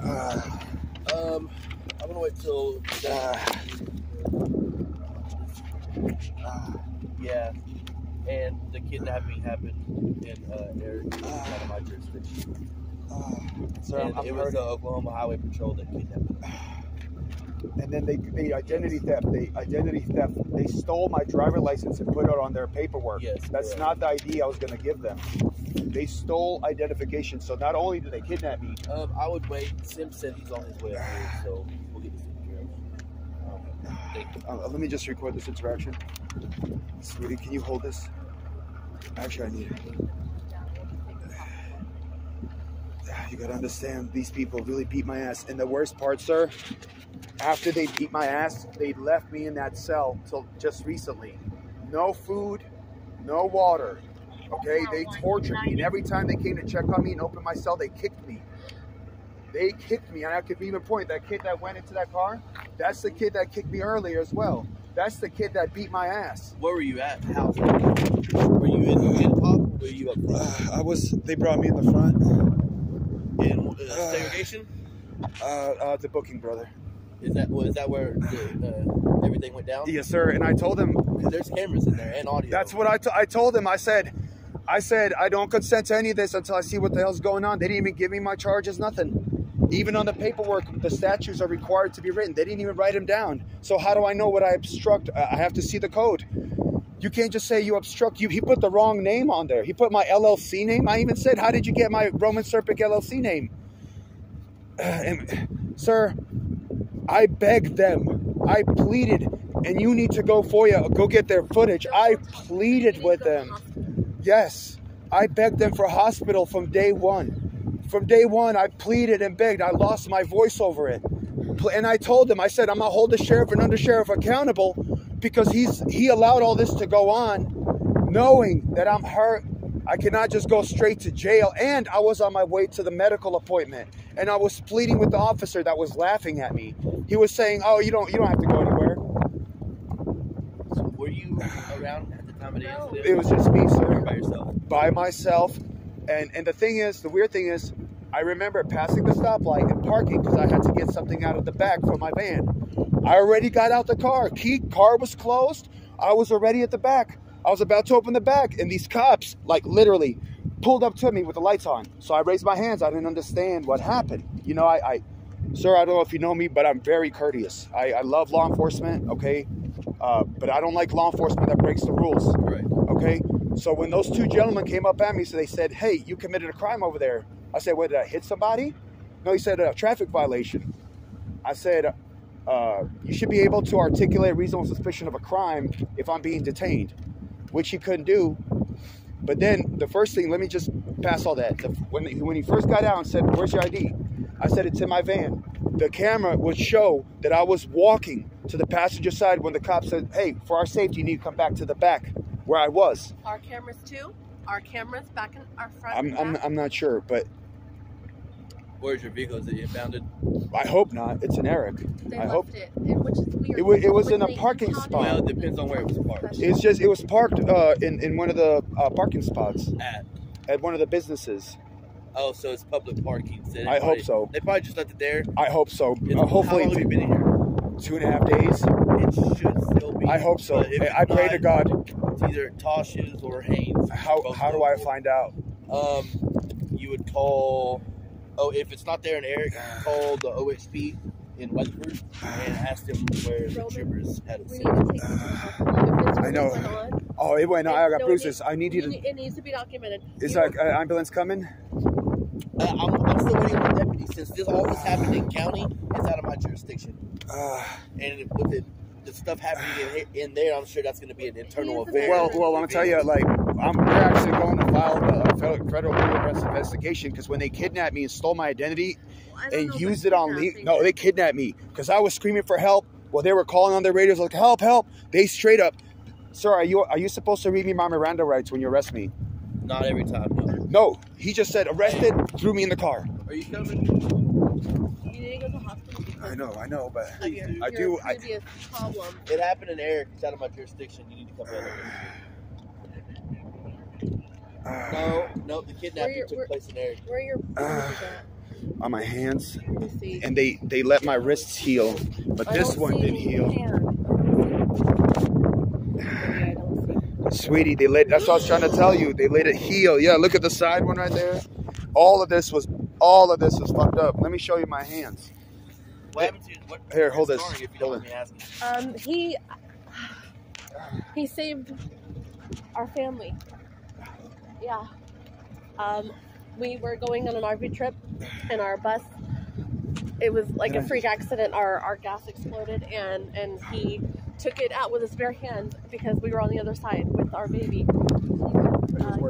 I'm gonna wait till. Yeah, and the kidnapping happened in Eric, out of my jurisdiction. So and it was the Oklahoma Highway Patrol that kidnapped me. And then they identity theft. They stole my driver license and put it on their paperwork. Yes, that's correct. not the ID I was going to give them. They stole identification. So not only did they kidnap me. I would wait. Sim said he's on his way up here, so we'll get this taken care of. Let me just record this interaction. Sweetie, can you hold this? Actually, I need it. You gotta understand, these people really beat my ass. And the worst part, sir, after they beat my ass, they left me in that cell till just recently. No food, no water. Okay, they tortured me. And every time they came to check on me and open my cell, they kicked me. They kicked me. And I could even point, that kid that went into that car, that's the kid that kicked me earlier as well. That's the kid that beat my ass. Where were you at? House? Were you in pop or were you up front? They brought me in the front. In segregation? The booking, brother. Is that where everything went down? Yes, sir. And I told him, because there's cameras in there and audio. That's what I told him. I said I don't consent to any of this until I see what the hell's going on. They didn't even give me my charges, nothing. Even on the paperwork, the statutes are required to be written. They didn't even write them down. So how do I know what I obstruct? I have to see the code. You can't just say you obstruct. He put the wrong name on there. He put my LLC name. I even said, how did you get my Roman Serpic LLC name? Sir, I begged them. I pleaded, and you need to go get their footage. I pleaded with them. Yes, I begged them for hospital from day one. From day one, I pleaded and begged. I lost my voice over it. And I told them, I said, I'm going to hold the sheriff and undersheriff accountable because he allowed all this to go on knowing that I'm hurt. I cannot just go straight to jail. And I was on my way to the medical appointment. And I was pleading with the officer that was laughing at me. He was saying, oh, you don't have to go anywhere. So were you around at the time of the incident? It was just me, sir. By yourself? By myself. And the weird thing is, I remember passing the stoplight and parking because I had to get something out of the back from my van. I already got out the car. Car was closed. I was already at the back. I was about to open the back, and these cops, like literally, pulled up to me with the lights on. So I raised my hands. I didn't understand what happened. You know, sir, I don't know if you know me, but I'm very courteous. I love law enforcement, okay? But I don't like law enforcement that breaks the rules. Right. Okay? So when those two gentlemen came up at me, so they said, hey, you committed a crime over there. I said, what, did I hit somebody? No, he said, a traffic violation. I said, you should be able to articulate reasonable suspicion of a crime if I'm being detained, which he couldn't do. But then the first thing, let me just pass all that. When he first got out and said, where's your ID? I said, it's in my van. The camera would show that I was walking to the passenger side when the cop said, hey, for our safety, you need to come back to the back where I was. Our cameras too? Our cameras back in our front? I'm not sure, but... Where's your vehicle? Is it impounded? I hope not. It's an Eric. They I left hope it. Which is weird. It was in a parking spot. Well, it depends on where it was parked. It was parked in one of the parking spots at one of the businesses. Oh, so it's public parking. So I hope so. They probably just left it there. I hope so. Hopefully, how long have you been in here? 2.5 days. It should still be. I hope so. I pray to God. It's either Tosh's or Haynes. How do I find out? You would call. Oh, if it's not there in Eric, call the OHP in Weatherford and ask them where the troopers had it set. I know. Oh, it went. I got bruises. I need you to. It needs to be documented. Is like an ambulance coming? I'm still waiting on the deputy. Since all this happened in county, it's out of my jurisdiction. And with the stuff happening in there, I'm sure that's going to be an internal affair. Well, I'm going to tell you, like, we're actually going to file the federal arrest investigation because when they kidnapped me and stole my identity and used it on no, they kidnapped me because I was screaming for help. Well, they were calling on their radios like, help, help. They straight up, sir, are you supposed to read me my Miranda rights when you arrest me? Not every time, no. No, he just said arrested, threw me in the car. Are you coming? You need to go to the hospital. I know, but I do. Problem. It happened in Eric. It's out of my jurisdiction. You need to come back. No, the kidnapping took place in Eric. Where are your bruises at? on my hands, Let me see. and they let my wrists heal, but this one didn't heal. Sweetie, they let, that's what I was trying to tell you. They let it heal. Yeah, look at the side one right there. All of this was fucked up. Let me show you my hands. What happened to what? Here, hold this. If you don't mind me asking. He saved our family. Yeah. We were going on an RV trip, and our bus, it was like a freak accident. Our gas exploded, and he took it out with his bare hands because we were on the other side with our baby.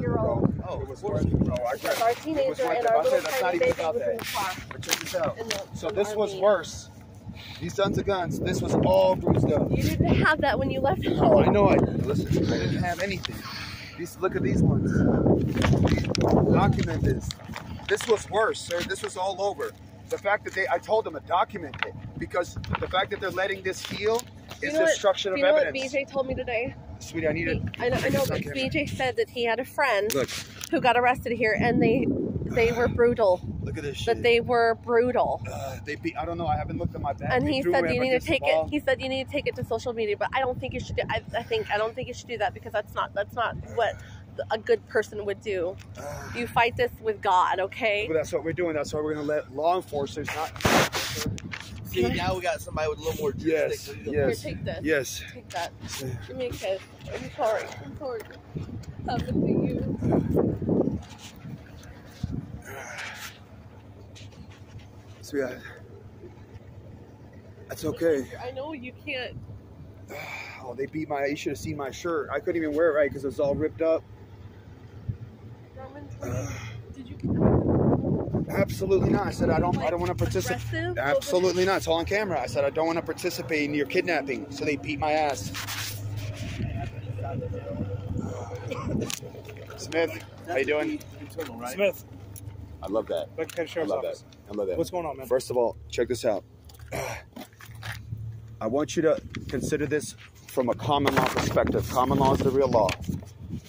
Year old. Oh, it was worth it. No, I Our teenager and our little tiny baby was in the car. But check this out. So this was worse. These sons of guns, this was all bruised up. You didn't have that when you left home. Oh, I know I did. Listen, I didn't have anything. Look at these ones. Document this. This was worse, sir. This was all over. The fact that I told them to document it, because the fact that they're letting this heal is destruction of evidence. You know what BJ told me today? Sweetie, I need it. I know, but BJ said that he had a friend who got arrested here, and they were brutal. Look at this shit. That they were brutal. I don't know. I haven't looked at my bag. And he said you need to take it. He said you need to take it to social media, but I don't think you should. I don't think you should do that, because that's not what a good person would do. You fight this with God, okay? But that's what we're doing. That's why we're going to let law enforcers not. See, now we got somebody with a little more jurisdiction. Yes. Here, take this. Yes. Take that. Give me a kiss. I'm sorry. I'm sorry. Happened to you. Sweetheart. That's okay. I know you can't. Oh, they beat my. You should have seen my shirt. I couldn't even wear it right because it was all ripped up. Did you? Absolutely not. I said I don't want to participate. Absolutely not. It's all on camera. I said I don't want to participate in your kidnapping. So they beat my ass. Smith, how you doing? Smith. I love that. I love that. I love that. What's going on, man? First of all, check this out. I want you to consider this from a common law perspective. Common law is the real law.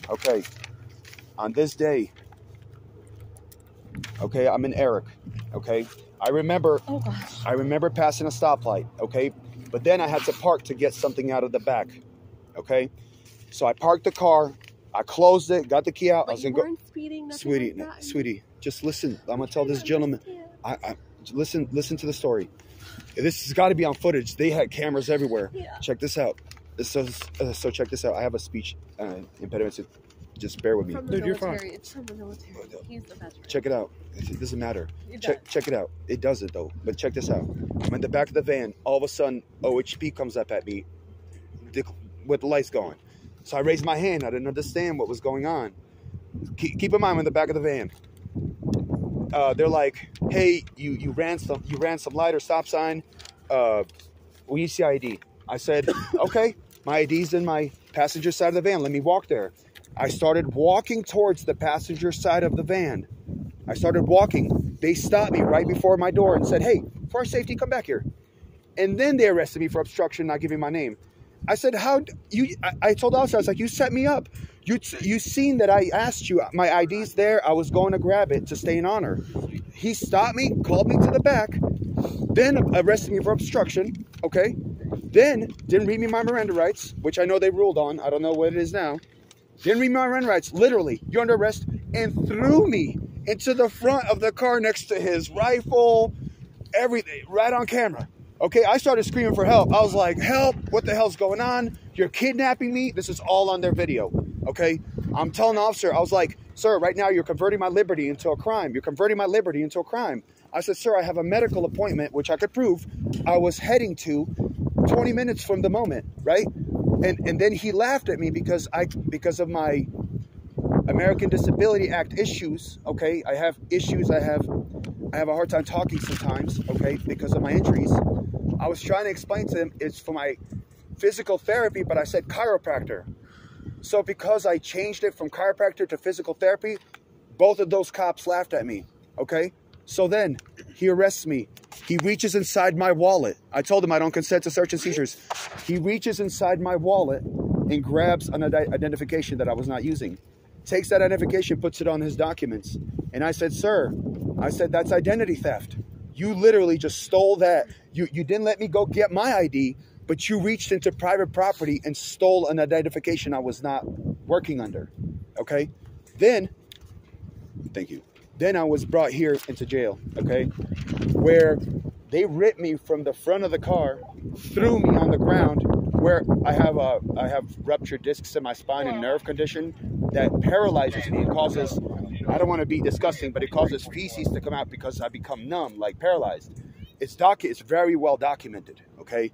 Okay. On this day, okay, I'm in Eric. Okay. I remember passing a stoplight. Okay. But then I had to park to get something out of the back. Okay. So I parked the car. I closed it, got the key out. But I was going to go. Speeding, Sweetie, just listen. I'm going to tell this gentleman. Listen to the story. This has got to be on footage. They had cameras everywhere. Yeah. Check this out. So check this out. I have a speech impediment, so just bear with me. Dude, you're fine. It's from the military. He's the veteran. Check it out. It doesn't matter. Check it out. It doesn't, though. But check this out. I'm in the back of the van. All of a sudden, OHP comes up at me with the lights going. So I raised my hand. I didn't understand what was going on. Keep in mind, I'm in the back of the van. They're like, "Hey, you ran some light or stop sign. We need to see ID." I said, "Okay, my ID's in my passenger side of the van. Let me walk there." I started walking towards the passenger side of the van. I started walking. They stopped me right before my door and said, "Hey, for our safety, come back here." And then they arrested me for obstruction, not giving my name. I said, I told the officer, I was like, "You set me up. You seen that I asked you, my ID's there. I was going to grab it to stay in honor." He stopped me, called me to the back, then arrested me for obstruction, okay? Then didn't read me my Miranda rights, which I know they ruled on. I don't know what it is now. Didn't read my Miranda rights. Literally, you're under arrest, and threw me into the front of the car next to his rifle, everything, right on camera. Okay, I started screaming for help. I was like, "Help, what the hell's going on? You're kidnapping me." This is all on their video, okay? I'm telling the officer, I was like, "Sir, right now you're converting my liberty into a crime. You're converting my liberty into a crime." I said, "Sir, I have a medical appointment, which I could prove I was heading to 20 minutes from the moment," right? And then he laughed at me because of my American Disability Act issues, okay? I have issues, I have a hard time talking sometimes, okay, because of my injuries. I was trying to explain to him it's for my physical therapy, but I said chiropractor. So because I changed it from chiropractor to physical therapy, both of those cops laughed at me, okay? So then he arrests me. He reaches inside my wallet. I told him I don't consent to search and seizures. He reaches inside my wallet and grabs an identification that I was not using. Takes that identification, puts it on his documents. And I said, "Sir, I said, that's identity theft. You literally just stole that. You didn't let me go get my ID, but you reached into private property and stole an identification I was not working under. Okay? Then, thank you. Then I was brought here into jail, okay? Where they ripped me from the front of the car, threw me on the ground, where I have ruptured discs in my spine and nerve condition that paralyzes me and causes, I don't want to be disgusting, but it causes feces to come out because I become numb, like paralyzed. It's very well documented, okay?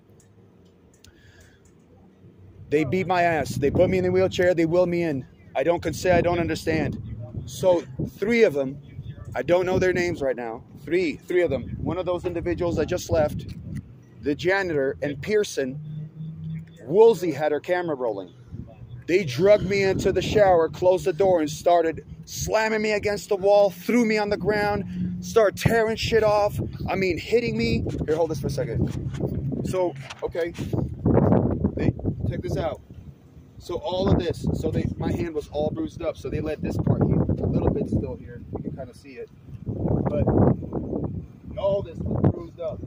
They beat my ass. They put me in the wheelchair. They wheeled me in. I don't say I don't understand. So 3 of them, I don't know their names right now. Three of them. One of those individuals I just left, the janitor, and Pearson, Woolsey had her camera rolling. They drugged me into the shower, closed the door, and started slamming me against the wall, threw me on the ground, started tearing shit off. I mean, hitting me. Here, hold this for a second. So, okay. Check this out. So all of this, my hand was all bruised up, so they let this part here, a little bit still here, you can kind of see it, but all this was bruised up,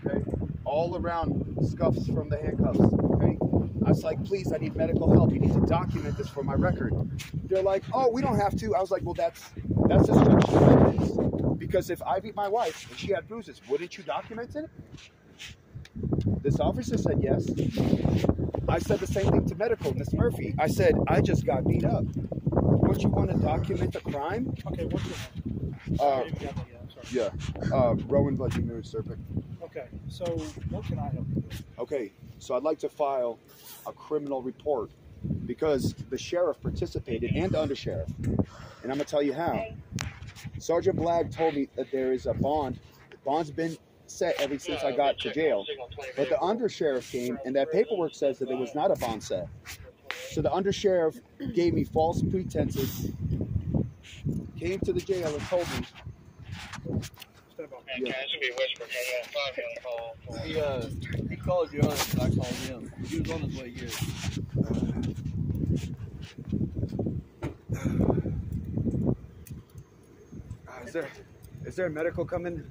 okay, all around scuffs from the handcuffs, okay. I was like, please, I need medical help, you need to document this for my record. They're like, oh, we don't have to. I was like, well, that's destruction of evidence, because if I beat my wife and she had bruises, wouldn't you document it? This officer said yes. I said the same thing to medical, Miss Murphy. I said, I just got beat up. Don't you want to document the crime? Okay, what's your name? Rowan Budgie Marriage Serpent. Okay, so what can I help you with? Okay, so I'd like to file a criminal report because the sheriff participated and the undersheriff. And I'm going to tell you how. Sergeant Blagg told me that there is a bond. The bond's been set ever since I got to jail, but the undersheriff came and that paperwork says that there was not a bond set. So the undersheriff gave me false pretenses, came to the jail and told me. He called you on it, and I called him. He was on his way here. Is there a medical coming?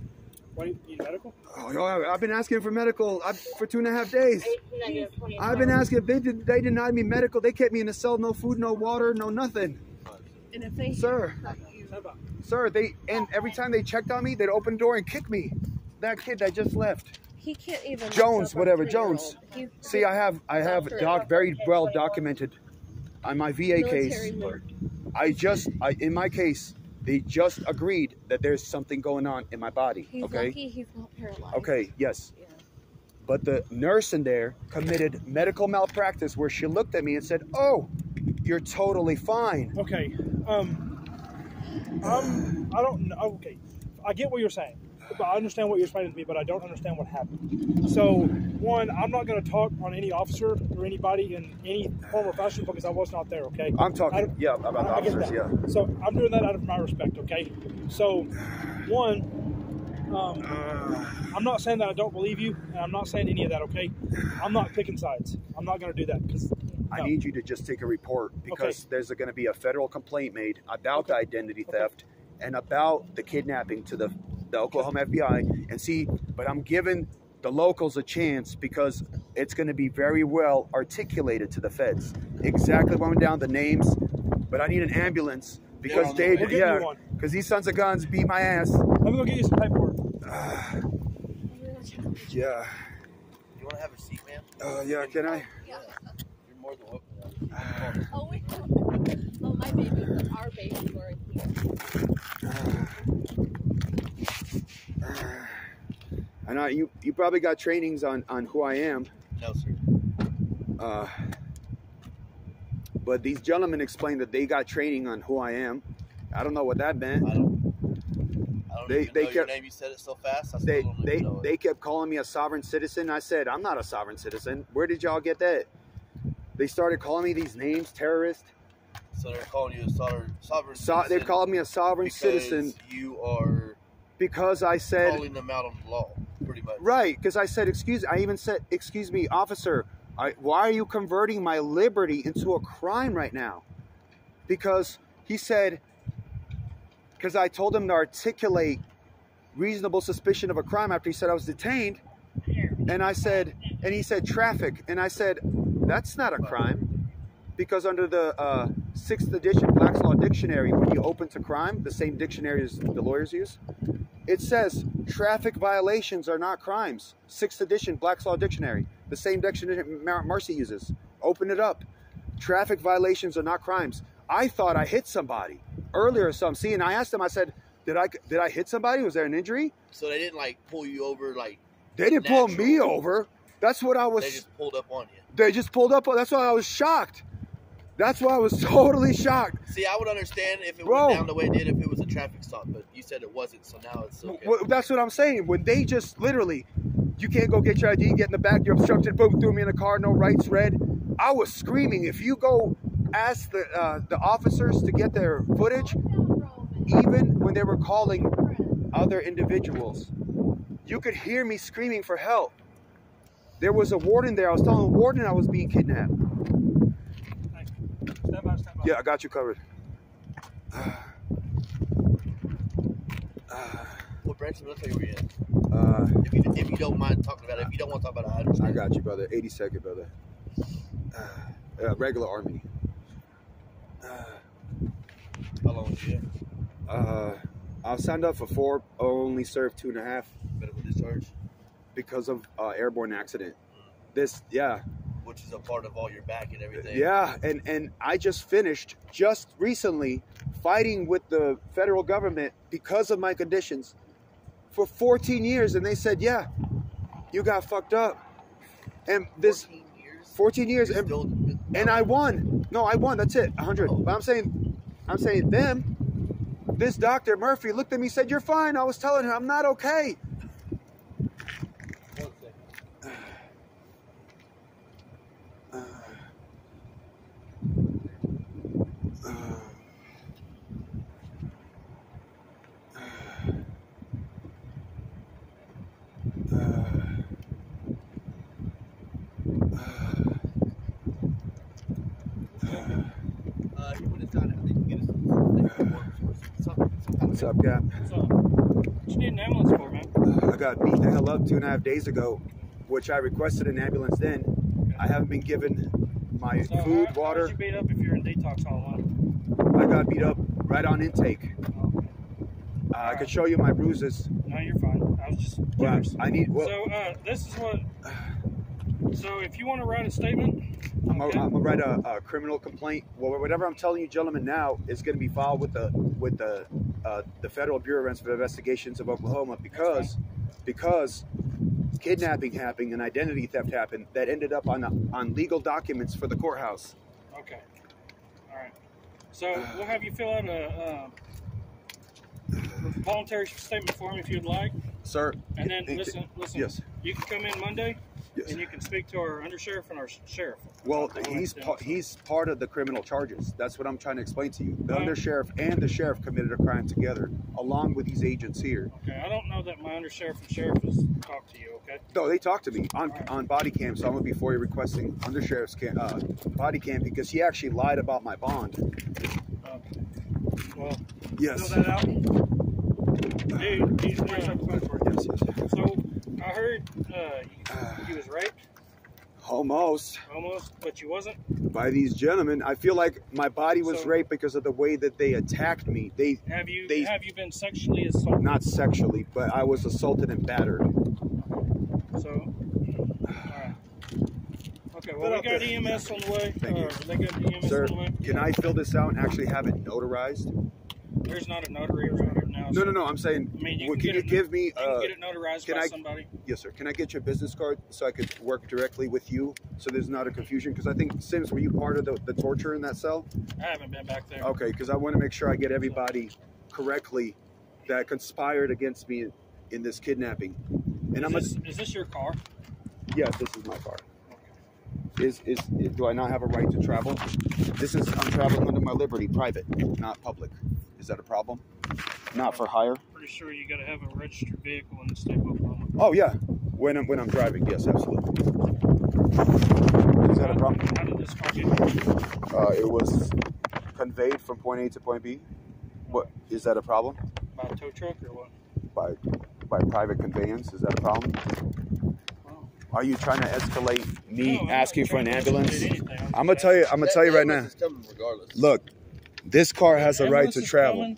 Why do you need medical? Oh, no, I've been asking for medical for 2.5 days. I've been asking. They denied me medical. They kept me in the cell. No food, no water, no nothing. And if they Sir, and every time they checked on me, they'd open the door and kick me. That kid that just left. he can't even Jones, whatever, Jones. He's See, I have very well documented on my VA case. In my case, they just agreed that there's something going on in my body. He's okay. Lucky he's not paralyzed. Okay. Yes. Yeah. But the nurse in there committed medical malpractice where she looked at me and said, "Oh, you're totally fine." Okay. I don't know. Okay. I get what you're saying. I understand what you're explaining to me, but I don't understand what happened. So, one, I'm not going to talk on any officer or anybody in any form or fashion because I was not there, okay? I'm talking, about the officers, yeah. So, I'm doing that out of my respect, okay? So, one, I'm not saying that I don't believe you, and I'm not saying any of that, okay? I'm not picking sides. I'm not going to do that because I need you to just take a report because there's going to be a federal complaint made about the identity theft and about the kidnapping to the Oklahoma FBI and see, but I'm giving the locals a chance because it's going to be very well articulated to the feds. Exactly when I'm down the names, but I need an ambulance because because these sons of guns beat my ass. Let me go get you some paperwork. Yeah. You want to have a seat, man? Yeah, can I? Yeah. You're more than welcome. Oh, wait. Oh, my baby, our baby were in here. I know you probably got trainings on who I am. No, sir. But these gentlemen explained that they got training on who I am. I don't know what that meant. I don't even know your name. You said it so fast. They kept calling me a sovereign citizen. I said, I'm not a sovereign citizen. Where did y'all get that? They started calling me these names, terrorist. So they're calling you a sovereign citizen. They called me a sovereign citizen. You are... Because I said... calling them out on the law, pretty much. Right, because I said, I even said, excuse me, officer, why are you converting my liberty into a crime right now? Because he said, because I told him to articulate reasonable suspicion of a crime after he said I was detained. And I said, and he said traffic. And I said, that's not a crime. Because under the 6th edition Black's Law Dictionary, when you open to crime, the same dictionary as the lawyers use, it says traffic violations are not crimes. 6th edition Black's Law Dictionary, the same dictionary Marcy uses. Open it up. Traffic violations are not crimes. I thought I hit somebody earlier or something. See, and I asked him, I said, did I hit somebody? Was there an injury? So they didn't like pull you over like. They didn't pull me over. That's what I was. They just pulled up on you. They just pulled up. That's why I was shocked. That's why I was totally shocked. See, I would understand if it went down the way it did if it was a traffic stop, but you said it wasn't, so now it's okay. Well, that's what I'm saying. When they just literally, you can't go get your ID, get in the back, you're obstructed, boom, threw me in the car, no rights, red. I was screaming. If you go ask the officers to get their footage, even when they were calling other individuals, you could hear me screaming for help. There was a warden there. I was telling the warden I was being kidnapped. Step by, step by. Yeah, I got you covered. What branch of the military were you in? If you don't mind talking about it, if you don't want to talk about it, I understand. I got you, brother. 82nd, brother. Regular Army. How long was you in? I signed up for 4, only served 2.5. Medical discharge? Because of airborne accident. This, yeah. Which is a part of all your back and everything. Yeah, and I just finished, just recently, fighting with the federal government because of my conditions for 14 years. And they said, yeah, you got fucked up. And this 14 years and I won. No, I won. That's it. 100. Oh. But I'm saying them, this Dr. Murphy looked at me and said, you're fine. I was telling her I'm not okay. What's up, Cap? What's up? What you need an ambulance for, man? I got beat the hell up 2.5 days ago, which I requested an ambulance then. Okay. I haven't been given my food, water. How did you beat up if you're in detox all alone? I got beat up right on intake. Okay. I could show you my bruises. No, you're fine. I was just Well, curious. I need. Well, So this is what. So if you want to write a statement, I'm gonna write a criminal complaint. Well, whatever I'm telling you, gentlemen, now is going to be filed with the Federal Bureau of Investigations of Oklahoma because kidnapping happened and identity theft happened that ended up on legal documents for the courthouse. okay. All right. So we'll have you fill out a voluntary statement form if you'd like. Sir. And then listen. Yes. You can come in Monday. Yes. And you can speak to our undersheriff and our sheriff. Well, he's part of the criminal charges. That's what I'm trying to explain to you. The undersheriff and the sheriff committed a crime together, along with these agents here. Okay, I don't know that my undersheriff and sheriff has talked to you. Okay. No, they talked to me on body cam, so I'm gonna be for you requesting undersheriff's body cam because he actually lied about my bond. Okay. Well, Yes. fill that out. Dude, here's a question for you. Yes. So I heard you was raped. Almost. But you wasn't. By these gentlemen. I feel like my body was raped because of the way that they attacked me. Have you been sexually assaulted? Not sexually, but I was assaulted and battered. So, all right. Okay, well, we got EMS on the way. Thank you. They got EMS Sir, on the way. can I fill this out and actually have it notarized? There's not a notary around here now. No. I'm saying, I mean, can you give me? You can get it notarized by somebody. Yes, sir. Can I get your business card so I could work directly with you, so there's not a confusion? Because I think, Sims, were you part of the torture in that cell? I haven't been back there. Okay, because I want to make sure I get everybody correctly that conspired against me in this kidnapping. And Is this your car? Yes, this is my car. Do I not have a right to travel? I'm traveling under my liberty, private, not public. Is that a problem? Not for hire? Pretty sure you got to have a registered vehicle in the state of Oklahoma. Oh yeah, when I'm driving, yes, absolutely. Is that a problem? How did this car get here? It was conveyed from point A to point B. What is that a problem? By a tow truck or what? By private conveyance, is that a problem? Oh. Are you trying to escalate me asking for an ambulance? I'm gonna tell you right now. Regardless. Look, this car has a right to travel. Coming,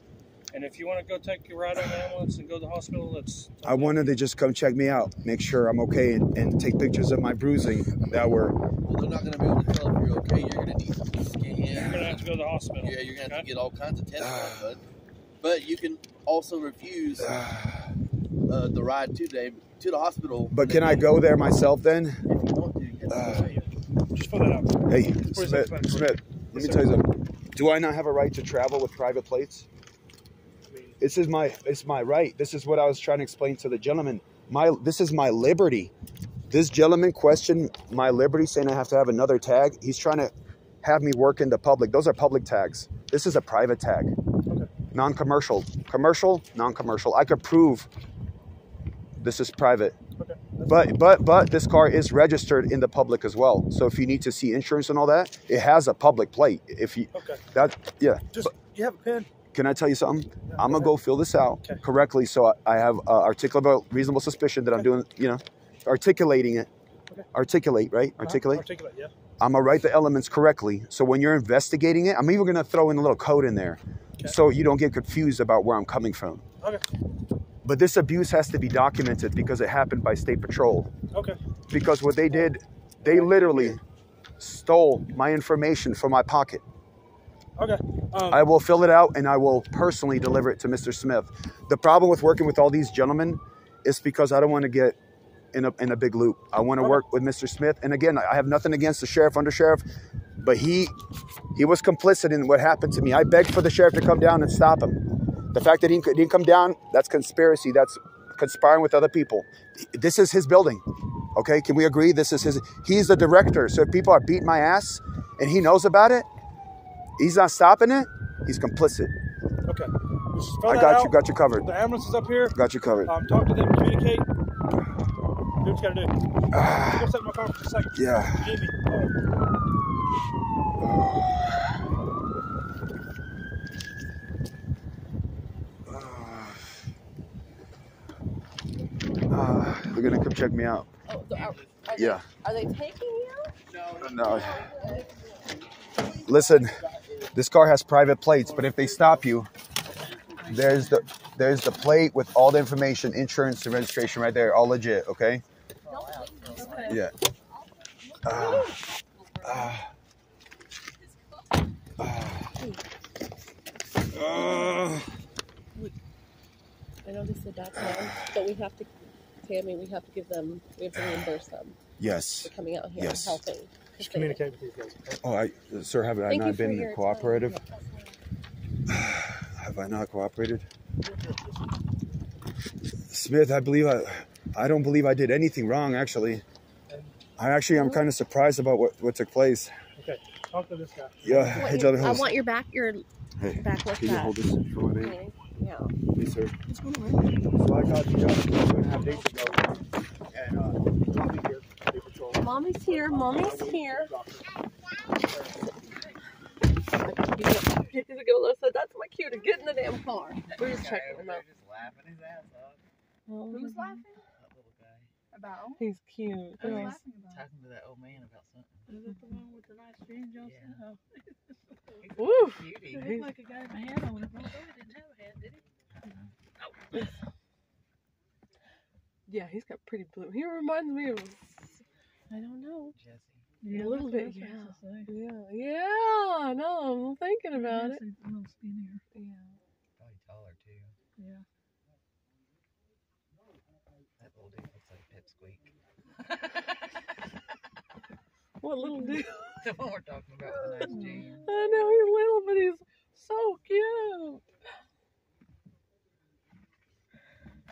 and if you want to go take your ride on the ambulance and go to the hospital, that's. I wanted to just come check me out, make sure I'm okay, and take pictures of my bruising that were. Well, they're not going to be able to tell if you're okay. You're going to need to scan. You're going to have to go to the hospital. Yeah, you're going to have to get all kinds of tests done, but you can also refuse the ride to the hospital. But can I go there myself then? If you want to, yes. Just fill that out. Hey, Smith, let me tell you something. Do I not have a right to travel with private plates? It's my right. This is what I was trying to explain to the gentleman. This is my liberty. This gentleman questioned my liberty, saying I have to have another tag. He's trying to have me work in the public. Those are public tags. This is a private tag. Okay. Non-commercial. Commercial, non-commercial. I could prove this is private. Okay. But this car is registered in the public as well. So if you need to see insurance and all that, it has a public plate. If you Just you have a pen. Can I tell you something? Yeah, I'm gonna go fill this out okay. correctly, so I have articulable reasonable suspicion that I'm doing, articulating it. Okay. Articulate, right? Articulate. Articulate, yeah. I'm gonna write the elements correctly. So when you're investigating it, I'm even gonna throw in a little code in there, so you don't get confused about where I'm coming from. Okay. But this abuse has to be documented because it happened by State Patrol. Okay. Because what they did, they literally stole my information from my pocket. Okay. I will fill it out and I will personally deliver it to Mr. Smith. The problem with working with all these gentlemen is because I don't want to get in a big loop. I want to work with Mr. Smith. And again, I have nothing against the sheriff, undersheriff, but he was complicit in what happened to me. I begged for the sheriff to come down and stop him. The fact that he didn't come down, that's conspiracy. That's conspiring with other people. This is his building. Okay, can we agree? He's the director. So if people are beating my ass and he knows about it, he's not stopping it, he's complicit. Okay. I got you covered. The ambulance is up here. Got you covered. Talk to them, communicate. Do what you gotta do. Go sit in my car for a second. Yeah. Give me. They're gonna come check me out. Oh, Are they taking you? No. Listen, this car has private plates, but if they stop you, there's the plate with all the information, insurance and registration right there, all legit, okay? Okay. Yeah. I know they said that's now, but we have to, Tammy, we have to reimburse them Yes. for coming out here Yes. and helping. Just communicate with these guys. Okay? Oh, sir, have I not been cooperative? Have I not cooperated? Smith, I don't believe I did anything wrong, actually. I'm kind of surprised about what took place. Okay, talk to this guy. Yeah, I want your back with can you hold this for me? Okay. Yeah. Please, sir. What's going on? So I got the job 2.5 days ago, and Mommy's here. State Patrol. Mommy's here. Mommy's here. That's my cue to get in the damn car. We're just checking him out. Just laughing his ass off. Who's laughing? That little guy. About? He's cute. I was talking to that old man about something. Is it the one with the nice jeans, Johnson? Yeah. Oh. Woo! Cutie. He looked like a guy with a hat on. It didn't have a hat, did he? Yeah, he's got pretty blue. He reminds me of, I don't know. Jesse. Yeah, a little bit, that's what I was supposed to say. Yeah. No, I'm thinking about it. Jesse's a little skinnier. Yeah. Probably taller too. Yeah. That little dude looks like Pipsqueak. What little dude? The one we're talking about with the nice jeans. I know he's little, but he's so cute.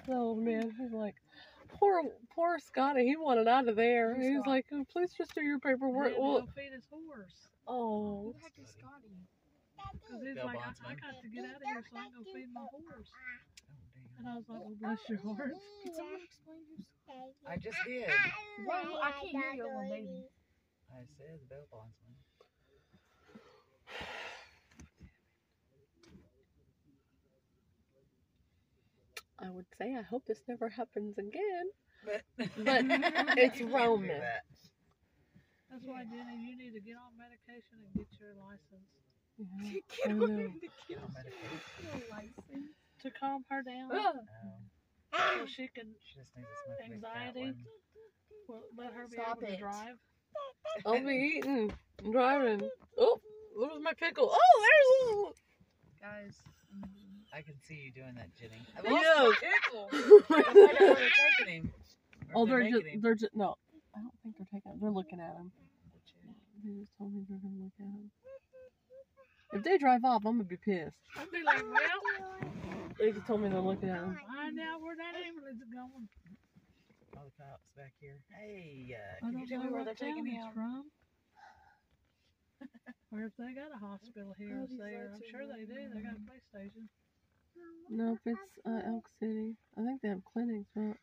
Oh man, he's like, poor Scotty. He wanted out of there. He's like, oh, please just do your paperwork. He had to Well, go feed his horse. oh, Who the heck is Scotty? Because he's like, I got to get out of here so I can go feed my horse. Oh, And I was like, well, bless your heart. Can someone explain who's I just did. Well, I can't hear you, little baby. I said the bail bondsman. I would say I hope this never happens again. But it's you can't do Roman. that. That's why, Jenny, you need to get on medication and get your license. Yeah, I know. Get on medication. To calm her down so she can, She just needs to smoke a big fat anxiety, one. will let her be Stop able to it. drive. I'll be eating, driving. Oh, where's my pickle? Oh, Guys. I can see you doing that, Jenny. I there's. lost my pickle. Yeah. I wonder where they're taking him. Or Oh, if making him. they're just no. I don't think they're taking. They're looking at him. They just told me they're gonna look at him. If they drive off, I'm gonna be pissed. I'd be like, well, They just told me they're looking at him. find out where that ambulance is going. All the cops back here. Hey, I can you don't tell me know where what they're taking town him? he's from. Or if they got a hospital here, there. I'm sure they do. They got a police station. Nope, it's Elk City. I think they have clinics, but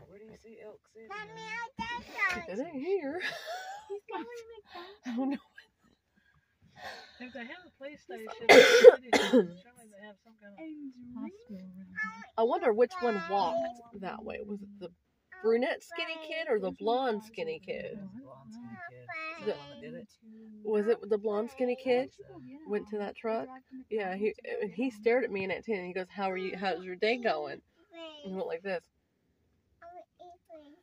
Where do you see Elk City? it ain't here. I don't know. If they have a police station, surely they have some kind of hospital around here. I wonder which one walked that way. Was it the brunette skinny kid or the blonde skinny kid? Blonde skinny kid. Is that the one that did it? Was it the blonde skinny kid? Went to that truck? Yeah, he stared at me and at 10 and he goes, "How are you? How's your day going?" And he went like this.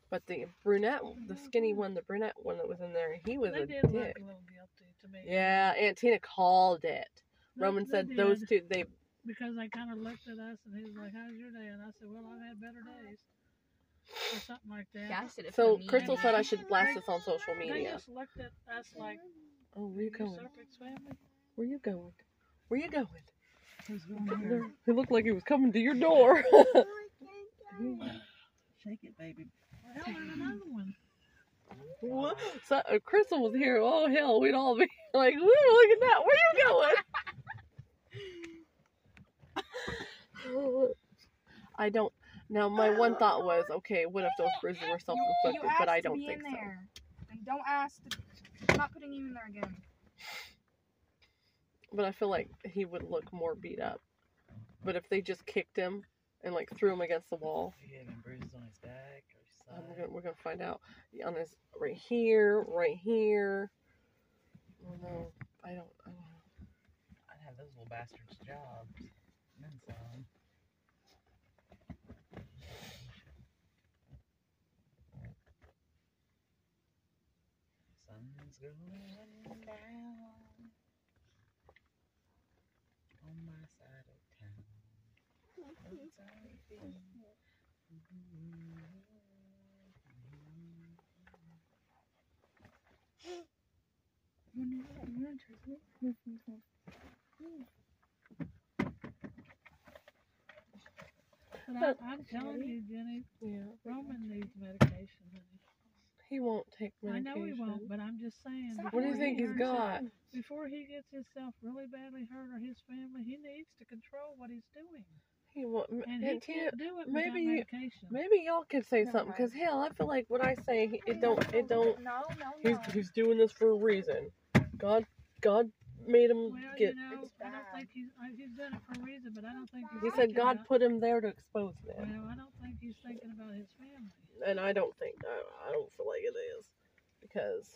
But the brunette, the skinny one, the brunette one that was in there, he was They a did look dick. a little guilty to me. Yeah, Aunt Tina called it. Roman They said did, those two, they, because they kind of looked at us and he was like, "How's your day?" And I said, "Well, I've had better days," or something like that. Yeah, I said it so for me. Crystal said I should blast this on social They media. just looked at us like, Oh, where you "You going? Serpent's family." Where you going? Where you going? Who's going there? He looked like he was coming to your door. Shake it, baby. Well, hell, there's another one. What? So, Crystal was here. Oh hell, we'd all be like, "Woo, look at that! Where you going?" I don't. Now, my one thought was, okay, what if those bruises were self-inflicted? But I don't think so. And don't ask. I'm not putting you in there again. But I feel like he would look more beat up. But if they just kicked him and like threw him against the wall, If he had any bruises on his back or his side. we're gonna find out. On his right here. Oh no, I don't know. I'd have those little bastards jobs. And then some. Sun's going down on my side of town. What's I feeling? But I'm telling you, Jenny, Yeah, Roman needs medication, honey. he won't take I medication. know he won't, but I'm just saying. What do you think he's got? Before he gets himself really badly hurt or his family, he needs to control what he's doing. He won't. And he can't do it maybe without medication. Maybe y'all could say something, because hell, I feel like what I say, it don't. No. He's doing this for a reason. God made him Well, get. you know, I don't think he's done it for a reason, but I don't think he's He said thinking God about, put him there to expose them, well, I don't think he's thinking about his family. and I don't think I don't feel like it is, because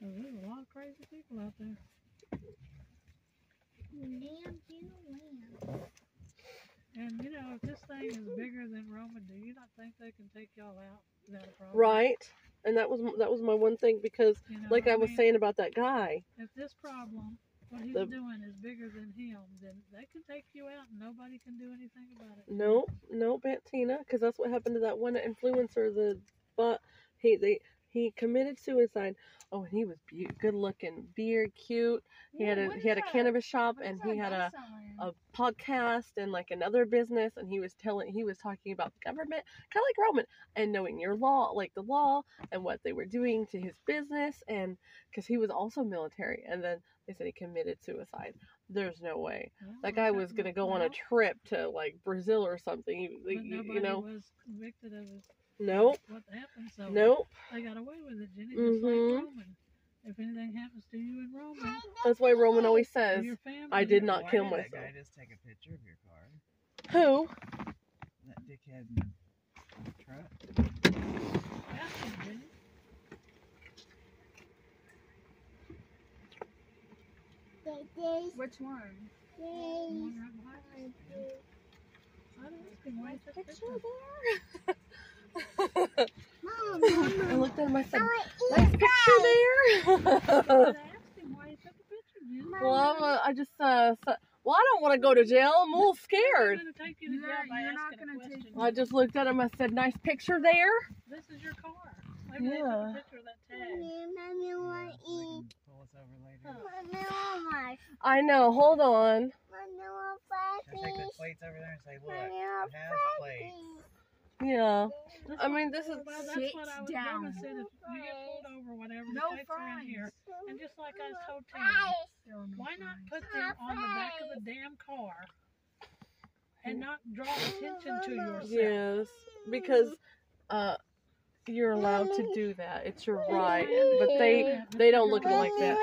There's a lot of crazy people out there. And you know, if this thing is bigger than Roman, do you not think they can take y'all out without a problem? right, and that was my one thing, because You know, like I was mean, saying about that guy, if this problem, what he's The- doing, is bigger than him, then they can take you out and nobody can do anything about it. no, Aunt Tina, because that's what happened to that one influencer. He committed suicide. Oh, and he was good looking, beard, cute. He had a cannabis shop, and he had a podcast and like another business, and he was talking about the government, kind of like Roman, and knowing your law, like the law, and what they were doing to his business, and because he was also military, and then they said he committed suicide. There's no way. Well, That guy was gonna go on a trip to like Brazil or something. but nobody was convicted of Nope. what happened, so Nope. they got away with it, Jenny, just Mhm. like Roman. if anything happens to you and Roman, That's why Roman always or says, your family, I did not Why kill did myself. that guy just take a picture of your car? Who? That dickhead in the truck? Ask him, didn't you? Which one? The one right behind you. I don't ask him why he took a picture. I looked at him, I said, nice picture there. I asked him why he took a picture, Jim. Well, I just said, well, I don't want to go to jail. I'm a little scared. I'm going to take you to jail by You're not asking a gonna question. take I just looked at him, I said, nice picture there. This is your car. Maybe they took Yeah. a picture of that tag. So they can pull us over later. I know, hold on. Should I take the plates over there and say, look, it has plates. Yeah. I mean, this is, Well, that's Sit what I was down. Roman said. If you get pulled over, whatever, No the plates are in fries. here. And just like I told Tammy, There are no why not fries. put them on the back of the damn car and not draw attention to yourself? yes, because, you're allowed to do that. It's your right. But they don't look at it like that.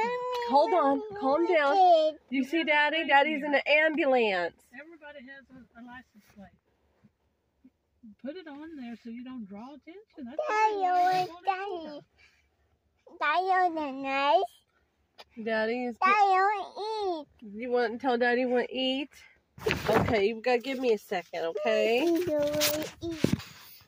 Hold on. Calm down. You see Daddy? Daddy's in an ambulance. Everybody has a license plate. Put it on there so you don't draw attention. That's Daddy is... You want to tell Daddy you want to eat? Okay, you've got to give me a second, okay?